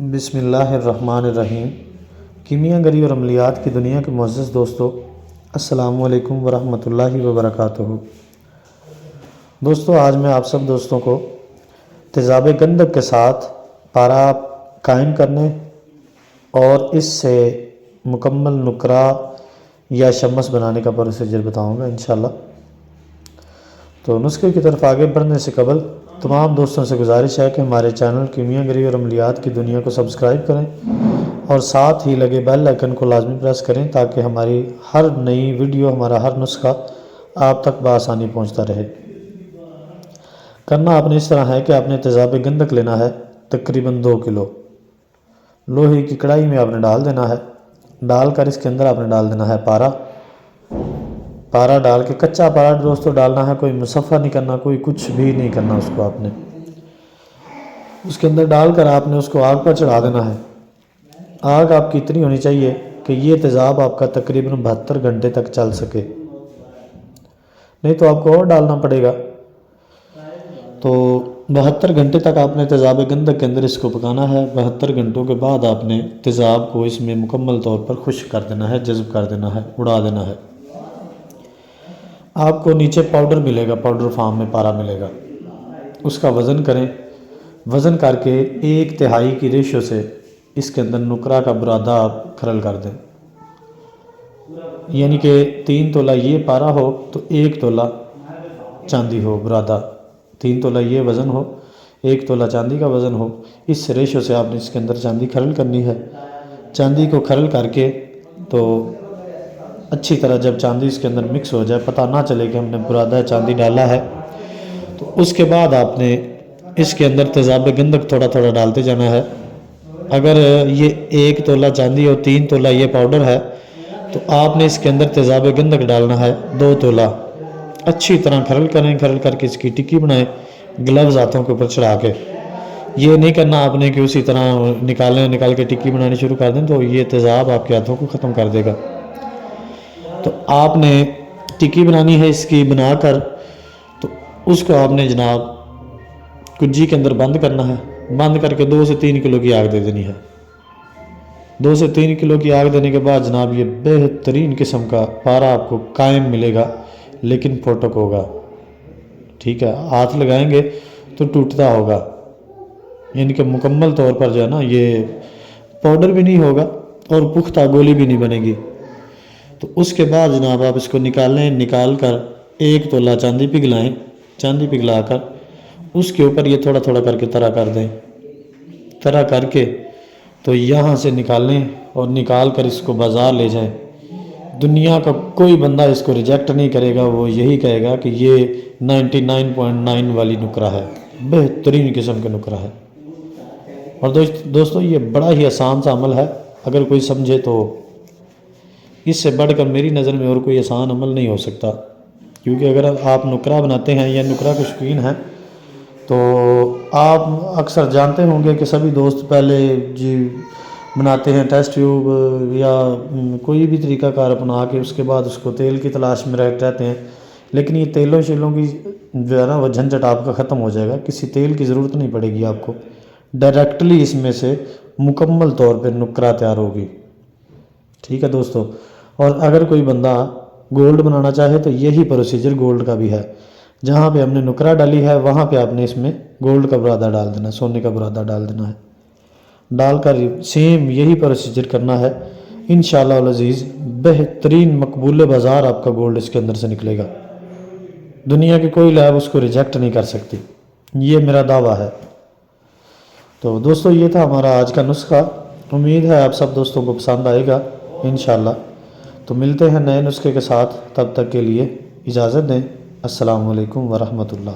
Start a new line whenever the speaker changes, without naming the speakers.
بسم اللہ الرحمن الرحیم۔ کیمیا گری اور عملیات کی دنیا کے معزز دوستو، السلام علیکم ورحمۃ اللہ وبرکاتہ۔ دوستو، آج میں آپ سب دوستوں کو تیزاب گندک کے ساتھ پارا قائم کرنے اور اس سے مکمل نقرہ یا شمس بنانے کا پروسیجر بتاؤں گا انشاءاللہ۔ تو نسخے کی طرف آگے بڑھنے سے قبل تمام دوستوں سے گزارش ہے کہ ہمارے چینل کیمیا گری اور عملیات کی دنیا کو سبسکرائب کریں اور ساتھ ہی لگے بیل آئیکن کو لازمی پریس کریں تاکہ ہماری ہر نئی ویڈیو، ہمارا ہر نسخہ آپ تک بآسانی پہنچتا رہے۔ کرنا آپ نے اس طرح ہے کہ آپ نے تیزاب گندک لینا ہے، تقریباً 2 کلو لوہے کی کڑھائی میں آپ نے ڈال دینا ہے۔ ڈال کر اس کے اندر آپ نے ڈال دینا ہے پارا ڈال کے، کچا پارا دوستو ڈالنا ہے، کوئی مصفہ نہیں کرنا، کوئی کچھ بھی نہیں کرنا اس کو۔ آپ نے اس کے اندر ڈال کر آپ نے اس کو آگ پر چڑھا دینا ہے۔ آگ آپ کی اتنی ہونی چاہیے کہ یہ تیزاب آپ کا تقریباً 72 گھنٹے تک چل سکے، نہیں تو آپ کو اور ڈالنا پڑے گا۔ تو 72 گھنٹے تک آپ نے تیزاب گندک کے اندر اس کو پکانا ہے۔ 72 گھنٹوں کے بعد آپ نے تیزاب کو اس میں مکمل طور پر خشک کر دینا ہے، جذب کر دینا ہے، اڑا دینا ہے۔ آپ کو نیچے پاؤڈر ملے گا، پاؤڈر فارم میں پارا ملے گا، اس کا وزن کریں۔ وزن کر کے 1/3 کی ریشو سے اس کے اندر نقرہ کا برادہ آپ کھرل کر دیں، یعنی کہ 3 تولہ یہ پارا ہو تو 1 تولہ چاندی ہو برادہ، 3 تولہ یہ وزن ہو، 1 تولہ چاندی کا وزن ہو۔ اس ریشو سے آپ نے اس کے اندر چاندی کھرل کرنی ہے۔ چاندی کو کھرل کر کے تو اچھی طرح جب چاندی اس کے اندر مکس ہو جائے، پتہ نہ چلے کہ ہم نے برادہ چاندی ڈالا ہے، تو اس کے بعد آپ نے اس کے اندر تیزاب گندک تھوڑا تھوڑا ڈالتے جانا ہے۔ اگر یہ 1 تولہ چاندی اور 3 تولہ یہ پاؤڈر ہے تو آپ نے اس کے اندر تیزاب گندک ڈالنا ہے 2 تولہ۔ اچھی طرح کھرل کریں، کھرل کر کے اس کی ٹکی بنائیں گلوز ہاتھوں کے اوپر چڑھا کے۔ یہ نہیں کرنا آپ نے کہ اسی طرح نکال کے ٹکی بنانی شروع کر دیں، تو یہ تیزاب آپ کے ہاتھوں کو ختم کر دے گا۔ تو آپ نے ٹکی بنانی ہے اس کی، بنا کر تو اس کو آپ نے جناب کجی کے اندر بند کرنا ہے۔ بند کر کے 2 سے 3 کلو کی آگ دے دینی ہے۔ 2 سے 3 کلو کی آگ دینے کے بعد جناب یہ بہترین قسم کا پارا آپ کو قائم ملے گا، لیکن پھوٹک ہوگا، ٹھیک ہے؟ ہاتھ لگائیں گے تو ٹوٹتا ہوگا، یعنی کہ مکمل طور پر جو ہے نا یہ پاؤڈر بھی نہیں ہوگا اور پختہ گولی بھی نہیں بنے گی۔ تو اس کے بعد جناب آپ اس کو نکال کر 1 تولہ چاندی پگھلائیں۔ چاندی پگھلا کر اس کے اوپر یہ تھوڑا تھوڑا کر کے طرح کر دیں، طرح کر کے تو یہاں سے نکالیں اور نکال کر اس کو بازار لے جائیں۔ دنیا کا کوئی بندہ اس کو ریجیکٹ نہیں کرے گا، وہ یہی کہے گا کہ یہ 99.9 والی نقرہ ہے، بہترین قسم کا نقرہ ہے۔ اور دوستو یہ بڑا ہی آسان سا عمل ہے، اگر کوئی سمجھے تو اس سے بڑھ کر میری نظر میں اور کوئی آسان عمل نہیں ہو سکتا، کیونکہ اگر آپ نقرہ بناتے ہیں یا نقرہ کے شوقین ہیں تو آپ اکثر جانتے ہوں گے کہ سبھی دوست پہلے بناتے ہیں ٹیسٹ ٹیوب یا کوئی بھی طریقہ کار اپنا کے، اس کے بعد اس کو تیل کی تلاش میں رہتے ہیں۔ لیکن یہ تیلوں شیلوں کی جو ہے نا وہ جھنجھٹ آپ کا ختم ہو جائے گا، کسی تیل کی ضرورت نہیں پڑے گی آپ کو، ڈائریکٹلی اس میں سے مکمل طور پہ نقرہ تیار ہوگی، ٹھیک ہے دوستو؟ اور اگر کوئی بندہ گولڈ بنانا چاہے تو یہی پروسیجر گولڈ کا بھی ہے۔ جہاں پہ ہم نے نقرہ ڈالی ہے وہاں پہ آپ نے اس میں گولڈ کا برادہ ڈال دینا ہے، سونے کا برادہ ڈال دینا ہے۔ ڈال کر سیم یہی پروسیجر کرنا ہے، انشاءاللہ العزیز بہترین مقبول بازار آپ کا گولڈ اس کے اندر سے نکلے گا۔ دنیا کی کوئی لیب اس کو ریجیکٹ نہیں کر سکتی، یہ میرا دعویٰ ہے۔ تو دوستو یہ تھا ہمارا آج کا نسخہ، امید ہے آپ سب دوستوں کو پسند آئے گا انشاءاللہ۔ تو ملتے ہیں نئے نسخے کے ساتھ، تب تک کے لیے اجازت دیں۔ السلام علیکم ورحمۃ اللہ۔